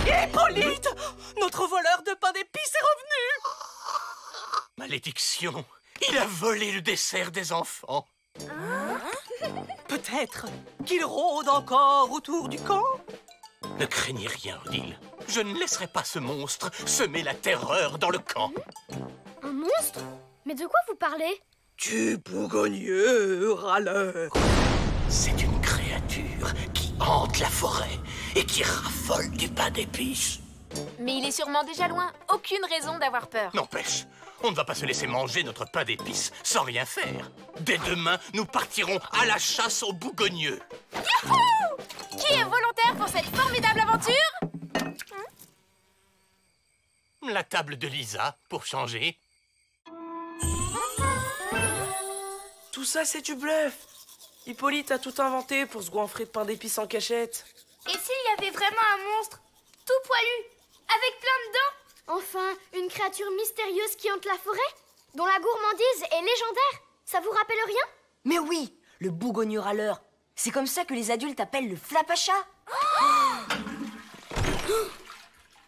Hippolyte! Notre voleur de pain d'épices est revenu! Malédiction! Il a volé le dessert des enfants! Peut-être qu'il rôde encore autour du camp? Ne craignez rien, Odile. Je ne laisserai pas ce monstre semer la terreur dans le camp. Un monstre? Mais de quoi vous parlez? Du bougogneux râleur. C'est une créature qui hante la forêt et qui raffole du pain d'épices. Mais il est sûrement déjà loin. Aucune raison d'avoir peur. N'empêche, on ne va pas se laisser manger notre pain d'épices sans rien faire. Dès demain, nous partirons à la chasse aux bougogneux. Youhou! Qui est volontaire pour cette formidable aventure? La table de Lisa, pour changer. Tout ça, c'est du bluff. Hippolyte a tout inventé pour se goinfrer de pain d'épices en cachette. Et s'il y avait vraiment un monstre, tout poilu, avec plein de dents? Enfin, une créature mystérieuse qui hante la forêt, dont la gourmandise est légendaire. Ça vous rappelle rien? Mais oui, le bougogneux râleur. C'est comme ça que les adultes appellent le flapacha.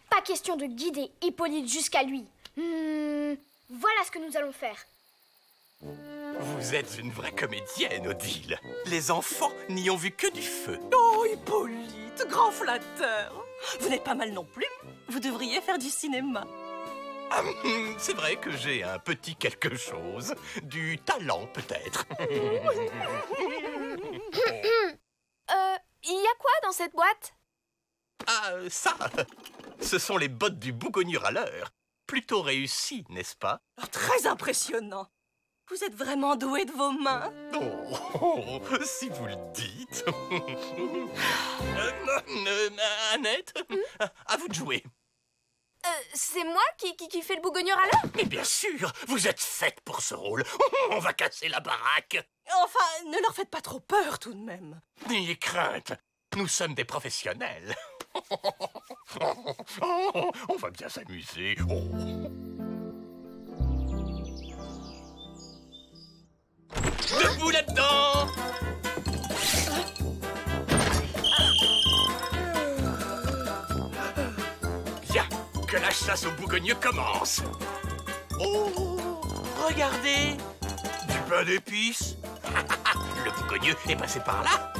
Pas question de guider Hippolyte jusqu'à lui. Voilà ce que nous allons faire. Vous êtes une vraie comédienne, Odile. Les enfants n'y ont vu que du feu. Oh, Hippolyte, grand flatteur. Vous n'êtes pas mal non plus. Vous devriez faire du cinéma. C'est vrai que j'ai un petit quelque chose. Du talent, peut-être. Il y a quoi dans cette boîte? Ah, ça! Ce sont les bottes du bougogneux râleur. Plutôt réussi, n'est-ce pas? Oh, très impressionnant. Vous êtes vraiment doué de vos mains. Oh, si vous le dites. Annette, à vous de jouer. C'est moi qui fais le bougogneux râleur? Mais bien sûr, vous êtes faite pour ce rôle. On va casser la baraque. Enfin, ne leur faites pas trop peur tout de même. N'ayez crainte, nous sommes des professionnels. On va bien s'amuser. Debout là-dedans! Bien, que la chasse aux bougogneux commence. Oh, regardez! Du pain d'épices. Le bougogneux est passé par là.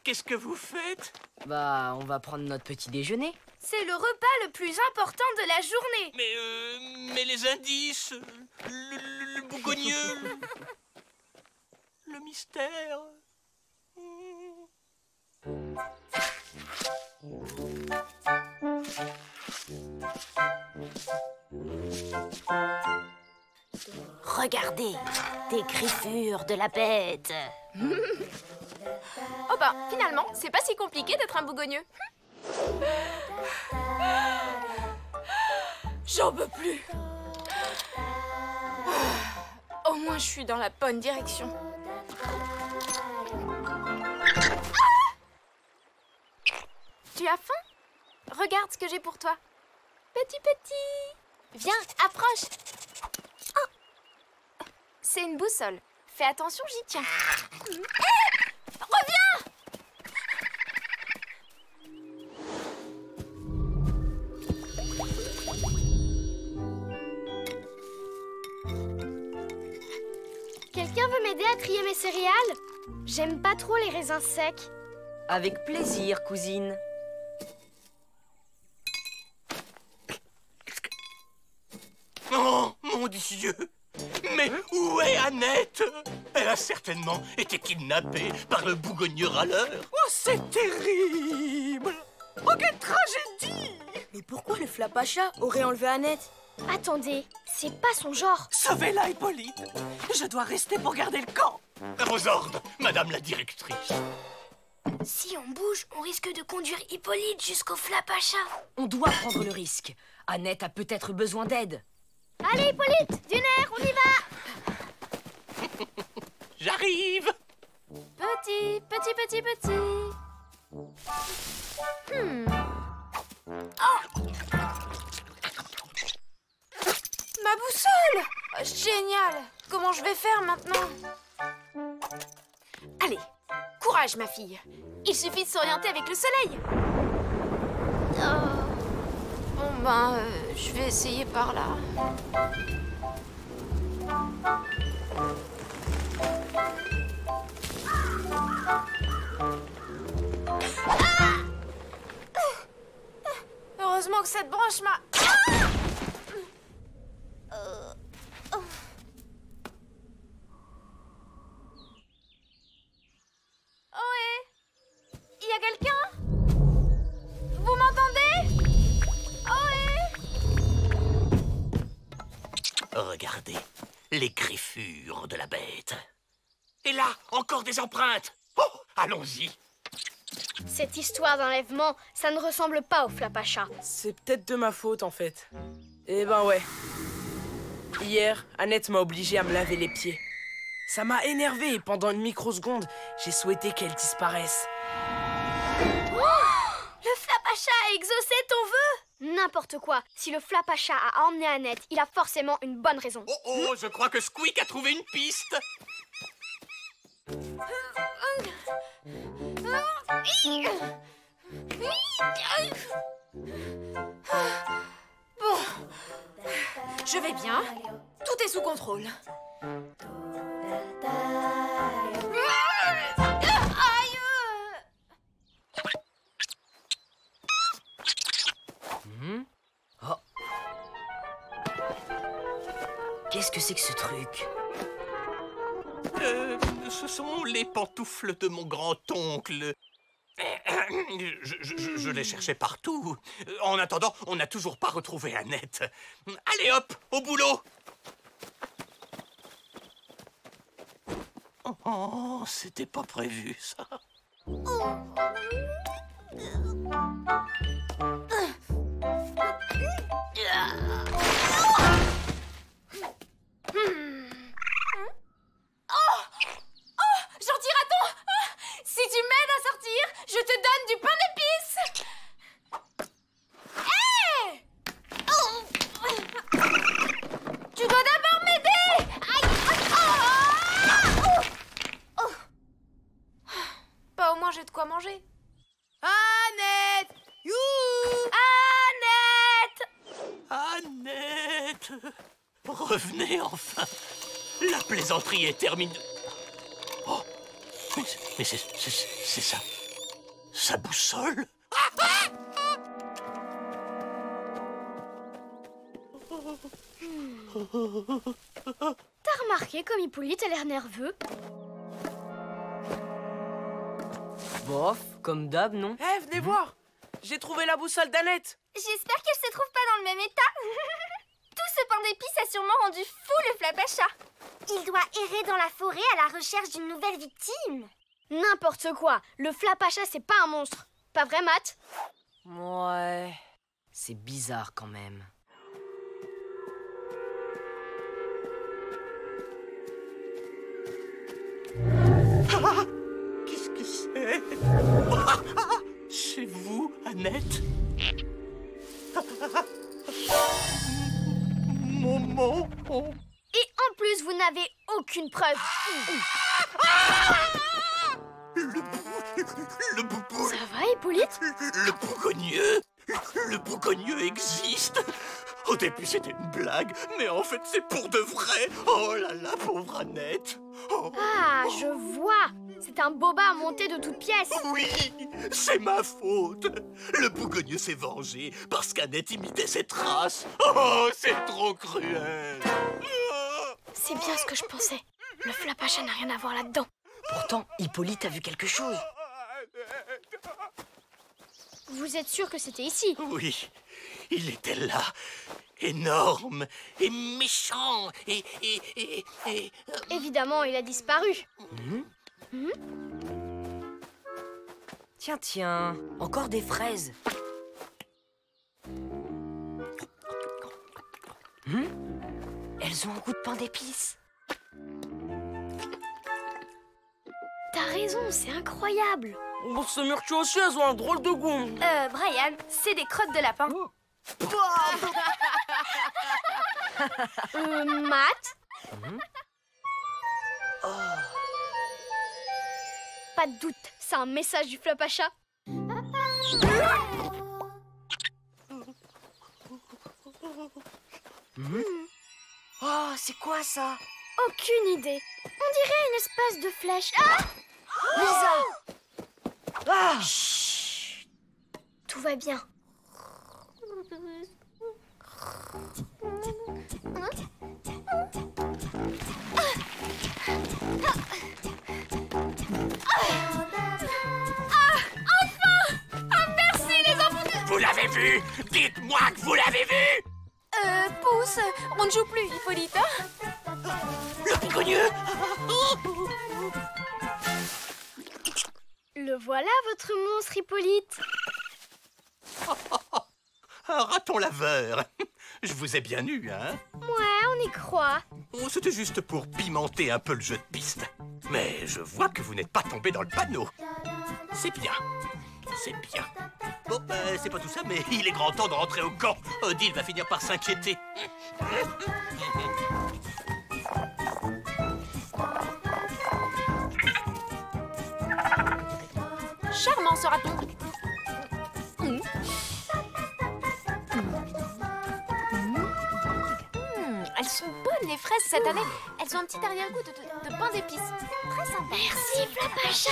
Qu'est-ce que vous faites? Bah, on va prendre notre petit déjeuner. C'est le repas le plus important de la journée. Mais les indices, le bougogneux, le mystère. Regardez, des griffures de la bête. Oh bah, finalement, c'est pas si compliqué d'être un bougogneux. J'en peux plus. Au moins, je suis dans la bonne direction. Tu as faim? Regarde ce que j'ai pour toi. Petit. Viens, approche. Oh. C'est une boussole. Fais attention, j'y tiens. Reviens! Quelqu'un veut m'aider à trier mes céréales? J'aime pas trop les raisins secs. Avec plaisir, cousine. Oh, mon Dieu! Mais où est Annette? Elle a certainement été kidnappée par le bougogneux râleur. Oh, c'est terrible! Oh, quelle tragédie! Mais pourquoi le flapacha aurait enlevé Annette? Attendez, c'est pas son genre. Sauvez-la, Hippolyte. Je dois rester pour garder le camp. À vos ordres, madame la directrice. Si on bouge, on risque de conduire Hippolyte jusqu'au flapacha. On doit prendre le risque. Annette a peut-être besoin d'aide. Allez, Hippolyte, d'une air, on y va. J'arrive. Petit. Ma boussole! Génial! Comment je vais faire maintenant? Allez, courage ma fille. Il suffit de s'orienter avec le soleil. Bon ben, je vais essayer par là. Heureusement que cette branche m'a... Ohé! Y a quelqu'un? Vous m'entendez? Ohé! Regardez, les griffures de la bête. Et là, encore des empreintes. Oh, allons-y. Cette histoire d'enlèvement, ça ne ressemble pas au Flapacha. C'est peut-être de ma faute, en fait. Eh ben ouais. Hier, Annette m'a obligé à me laver les pieds. Ça m'a énervé et pendant une microseconde, j'ai souhaité qu'elle disparaisse. Le Flapacha a exaucé ton vœu! N'importe quoi. Si le Flapacha a emmené Annette, il a forcément une bonne raison. Oh, oh, je crois que Squeak a trouvé une piste. Bon, je vais bien. Tout est sous contrôle. Aïe! Oh. Qu'est-ce que c'est que ce truc? Ce sont les pantoufles de mon grand-oncle. Je les cherchais partout. En attendant, on n'a toujours pas retrouvé Annette. Allez hop, au boulot. Oh, c'était pas prévu, ça. Gentil raton! Si tu m'aides à sortir, je te donne du pain d'épices! Tu dois d'abord m'aider! Aïe! Bah au moins j'ai de quoi manger. Annette! Youhou! Annette! Annette! Revenez enfin. La plaisanterie est terminée. Oh, mais c'est ça. Sa boussole. T'as remarqué comme Hippolyte a l'air nerveux? Bof, comme d'hab, non? Eh, venez voir. J'ai trouvé la boussole d'Annette. J'espère qu'elle se trouve pas dans le même état. Tout ce pain d'épices a sûrement rendu fou le Flapacha. Il doit errer dans la forêt à la recherche d'une nouvelle victime. N'importe quoi. Le Flapacha, c'est pas un monstre. Pas vrai, Matt? Ouais. C'est bizarre quand même. Qu'est-ce que c'est? C'est vous, Annette? Maman? Et en plus, vous n'avez aucune preuve. Le boubou... Ça va, Hippolyte? Le bougogneux? Le bougogneux existe? Au début, c'était une blague, mais en fait, c'est pour de vrai. Oh là là, pauvre Annette. Oh. Ah, je vois. C'est un boba monté de toutes pièces. Oui, c'est ma faute. Le bougogneux s'est vengé parce qu'Annette imitait ses traces. Oh, c'est trop cruel. C'est bien ce que je pensais. Le Flapacha n'a rien à voir là-dedans. Pourtant, Hippolyte a vu quelque chose. Vous êtes sûr que c'était ici? Oui, il était là, énorme et méchant et... Évidemment, il a disparu. Tiens, encore des fraises. Elles ont un goût de pain d'épices. T'as raison, c'est incroyable. Bon, ce murtu aussi, elles ont un drôle de goût. Brian, c'est des crottes de lapin. Matt? Pas de doute, c'est un message du flop à chat. Oh, c'est quoi ça? Aucune idée. On dirait une espèce de flèche. Ah! Lisa! Ah! Tout va bien. Vous l'avez vu? Dites-moi que vous l'avez vu! Pousse, on ne joue plus, Hippolyte. Le bougogneux! Le voilà, votre monstre, Hippolyte. Un raton laveur. Je vous ai bien eu, hein? Ouais, on y croit. Oh, c'était juste pour pimenter un peu le jeu de piste. Mais je vois que vous n'êtes pas tombé dans le panneau. C'est bien. C'est bien. Bon, c'est pas tout ça, mais il est grand temps de rentrer au camp. Odile va finir par s'inquiéter. Charmant ce raton. Elles sont bonnes les fraises cette année. Elles ont un petit arrière-goût de pain d'épices. Très sympa. Merci, flop à chat.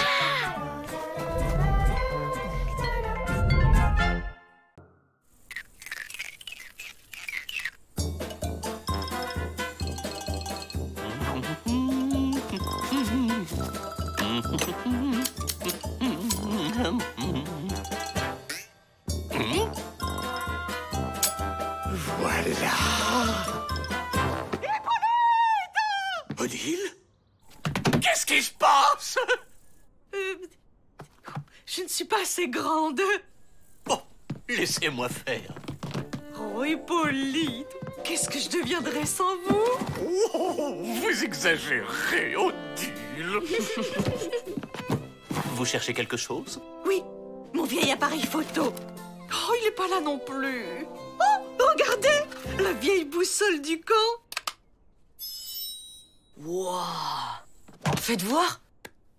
Voilà. Odile? Qu'est-ce qui se passe? Je ne suis pas assez grande. Oh, laissez-moi faire. Oh, Hippolyte, qu'est-ce que je deviendrais sans vous? Oh, vous exagérez, Odile. Vous cherchez quelque chose? Oui, mon vieil appareil photo. Oh, il n'est pas là non plus. Oh, regardez, la vieille boussole du camp. Wow! Faites voir!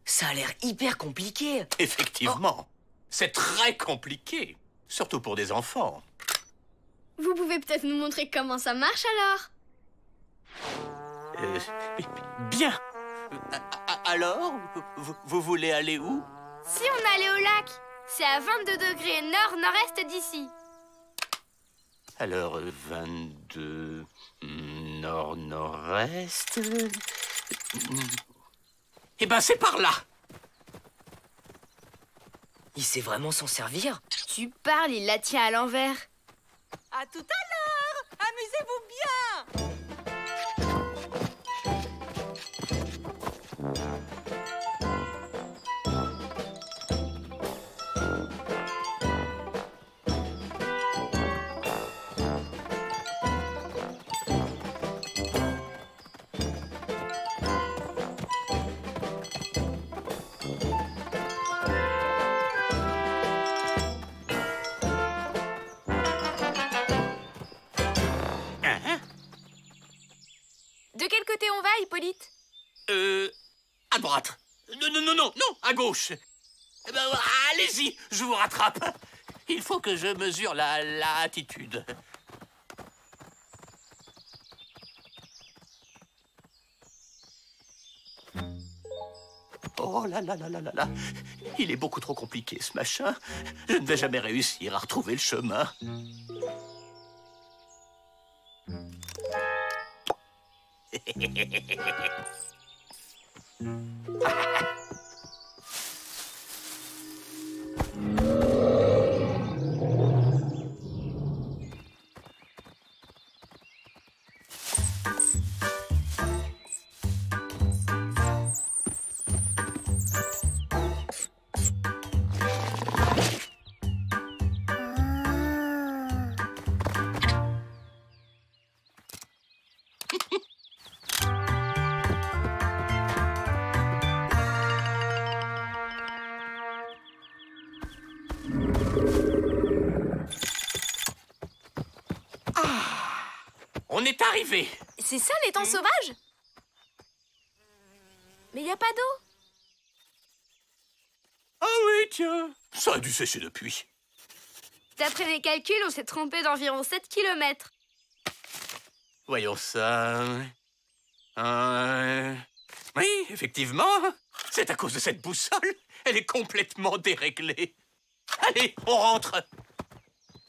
Ça a l'air hyper compliqué. Effectivement. C'est très compliqué. Surtout pour des enfants. Vous pouvez peut-être nous montrer comment ça marche alors? Bien. Alors, vous voulez aller où? Si on allait au lac, c'est à 22 degrés nord-nord-est d'ici. Alors, 22... nord-nord-est... Eh ben, c'est par là. Il sait vraiment s'en servir? Tu parles, il la tient à l'envers. À tout à l'heure. Amusez-vous bien. De quel côté on va, Hippolyte? À droite. Non, à gauche. Eh ben, allez-y, je vous rattrape. Il faut que je mesure la attitude. Oh là là là là là là. Il est beaucoup trop compliqué, ce machin. Je ne vais jamais réussir à retrouver le chemin. on est arrivé. C'est ça l'étang sauvage? Mais y a pas d'eau. Ah oui, tiens. Ça a dû sécher depuis. D'après mes calculs, on s'est trompé d'environ 7 km. Voyons ça. Oui, effectivement. C'est à cause de cette boussole. Elle est complètement déréglée. Allez, on rentre.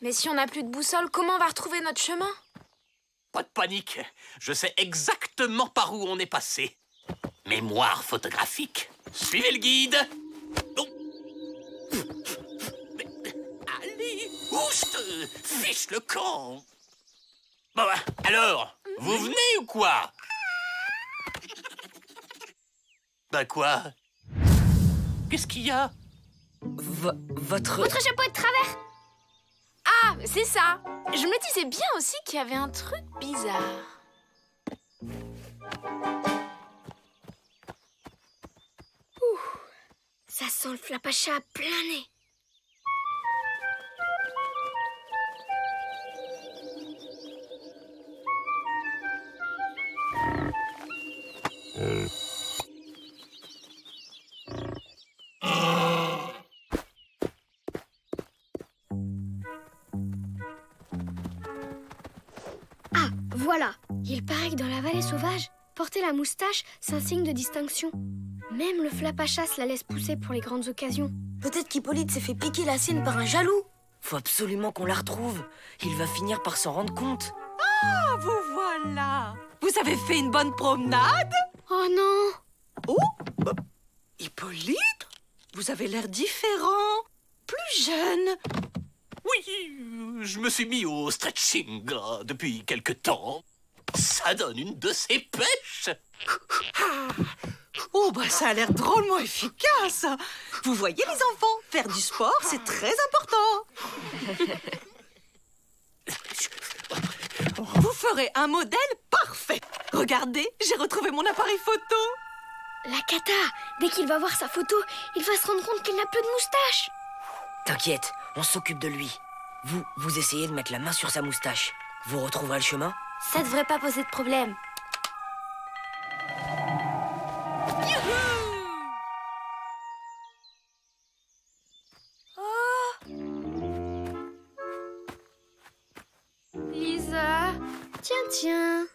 Mais si on n'a plus de boussole, comment on va retrouver notre chemin? Pas de panique. Je sais exactement par où on est passé. Mémoire photographique. Suivez le guide. Oh. Mais, allez, oust, fiche le camp. Bon, alors, vous venez ou quoi? Bah quoi? Qu'est-ce qu'il y a? Votre chapeau est de travers. Ah, c'est ça. Je me disais bien aussi qu'il y avait un truc bizarre. Ça sent le flapacha à plein nez. Ah, voilà. Il paraît que dans la vallée sauvage, porter la moustache, c'est un signe de distinction. Même le flapacha la laisse pousser pour les grandes occasions. Peut-être qu'Hippolyte s'est fait piquer la sienne par un jaloux. Faut absolument qu'on la retrouve. Il va finir par s'en rendre compte. Ah, vous voilà. Vous avez fait une bonne promenade? Oh non! Oh, bah, Hippolyte, vous avez l'air différent, plus jeune. Oui, je me suis mis au stretching depuis quelque temps. Ça donne une de ces pêches. Oh, bah ça a l'air drôlement efficace. Vous voyez les enfants, faire du sport, c'est très important. Vous ferez un modèle parfait. Regardez, j'ai retrouvé mon appareil photo. La cata! Dès qu'il va voir sa photo, il va se rendre compte qu'il n'a plus de moustache. T'inquiète, on s'occupe de lui. Vous essayez de mettre la main sur sa moustache. Vous retrouverez le chemin? Ça devrait pas poser de problème. Lisa... Tiens.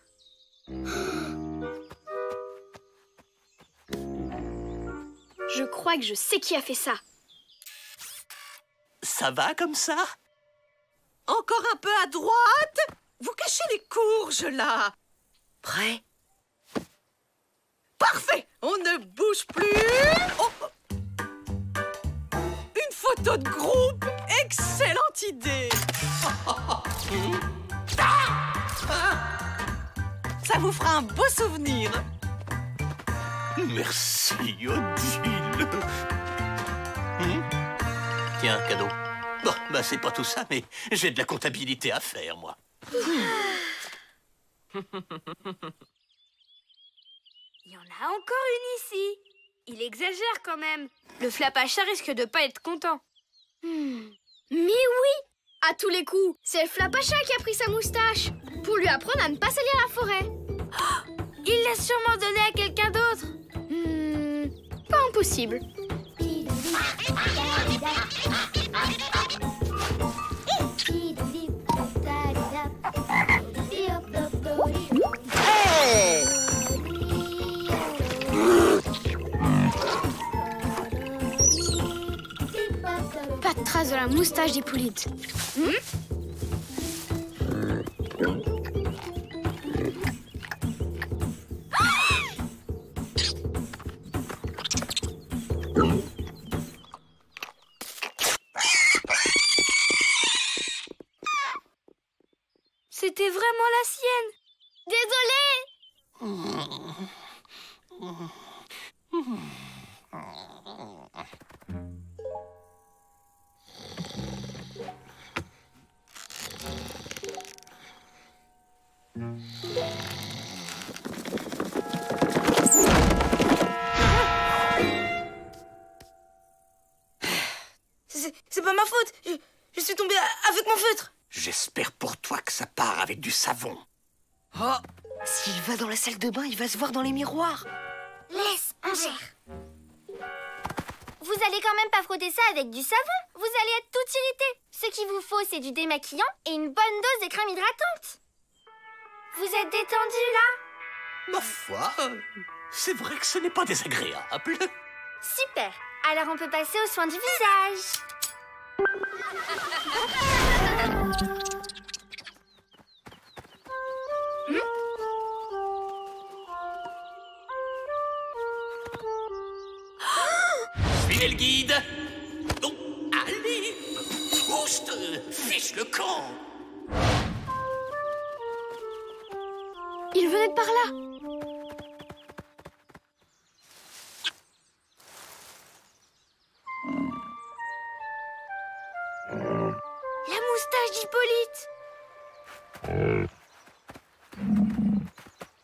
Je crois que je sais qui a fait ça. Ça va comme ça? Encore un peu à droite. Vous cachez les courges, là. Prêt? Parfait. On ne bouge plus. Oh. Une photo de groupe. Excellente idée. Ça vous fera un beau souvenir. Merci, Odile. Tiens, cadeau. Bon, bah c'est pas tout ça, mais j'ai de la comptabilité à faire, moi. Il y en a encore une ici. Il exagère quand même. Le flapacha risque de pas être content. Mais oui! À tous les coups, c'est le flapacha qui a pris sa moustache pour lui apprendre à ne pas salir la forêt. Il l'a sûrement donné à quelqu'un d'autre. Pas impossible. Pas de trace de la moustache d'Hippolyte. C'était vraiment la sienne. Désolée. C'est pas ma faute. Je suis tombée avec mon feutre. J'espère pour toi que ça part avec du savon. Oh, s'il va dans la salle de bain, il va se voir dans les miroirs. Laisse, on gère. Vous allez quand même pas frotter ça avec du savon. Vous allez être tout irrité. Ce qu'il vous faut, c'est du démaquillant et une bonne dose de crème hydratante. Vous êtes détendu là? Ma foi, c'est vrai que ce n'est pas désagréable. Super. Alors on peut passer aux soins du visage. Suivez le guide. Oh, allez, Oust, fiche le camp. Il venait de par là. La moustache d'Hippolyte.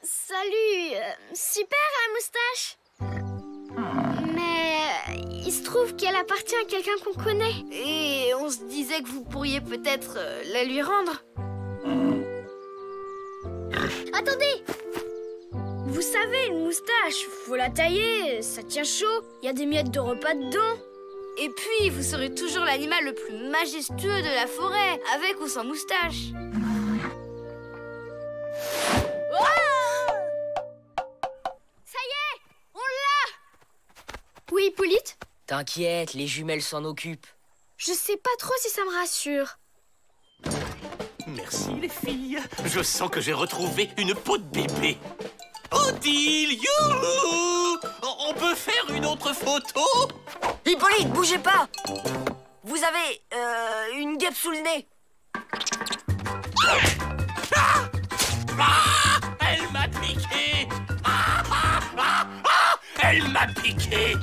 Salut, super la moustache. Mais il se trouve qu'elle appartient à quelqu'un qu'on connaît. Et on se disait que vous pourriez peut-être la lui rendre. Attendez! Vous savez, une moustache, faut la tailler, ça tient chaud, il y a des miettes de repas dedans. Et puis, vous serez toujours l'animal le plus majestueux de la forêt, avec ou sans moustache. Ça y est, on l'a! Oui, Hippolyte? T'inquiète, les jumelles s'en occupent. Je sais pas trop si ça me rassure. Merci les filles. Je sens que j'ai retrouvé une peau de bébé. Odile, youhou! On peut faire une autre photo? Hippolyte, bougez pas! Vous avez, une guêpe sous le nez. Elle m'a piqué! Elle m'a piqué!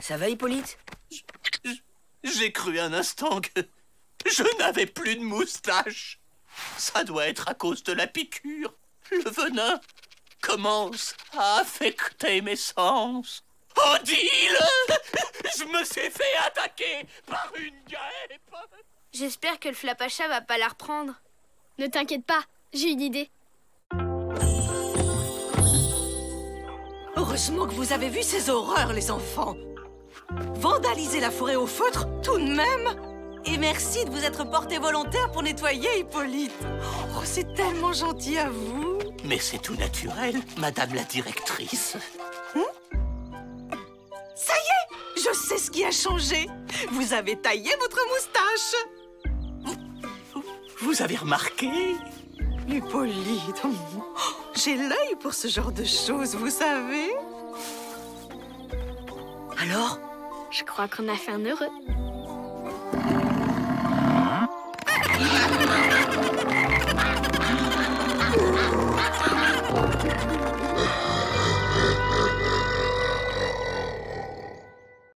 Ça va, Hippolyte? J'ai cru un instant que je n'avais plus de moustache. Ça doit être à cause de la piqûre. Le venin commence à affecter mes sens. Odile! Je me suis fait attaquer par une guêpe. J'espère que le flapacha va pas la reprendre. Ne t'inquiète pas, j'ai une idée. Heureusement que vous avez vu ces horreurs, les enfants. Vandaliser la forêt au feutre, tout de même. Et merci de vous être porté volontaire pour nettoyer, Hippolyte. Oh, c'est tellement gentil à vous. Mais c'est tout naturel, madame la directrice. Ça y est, je sais ce qui a changé. Vous avez taillé votre moustache. Vous avez remarqué? Hippolyte, j'ai l'œil pour ce genre de choses, vous savez. Alors? Je crois qu'on a fait un heureux.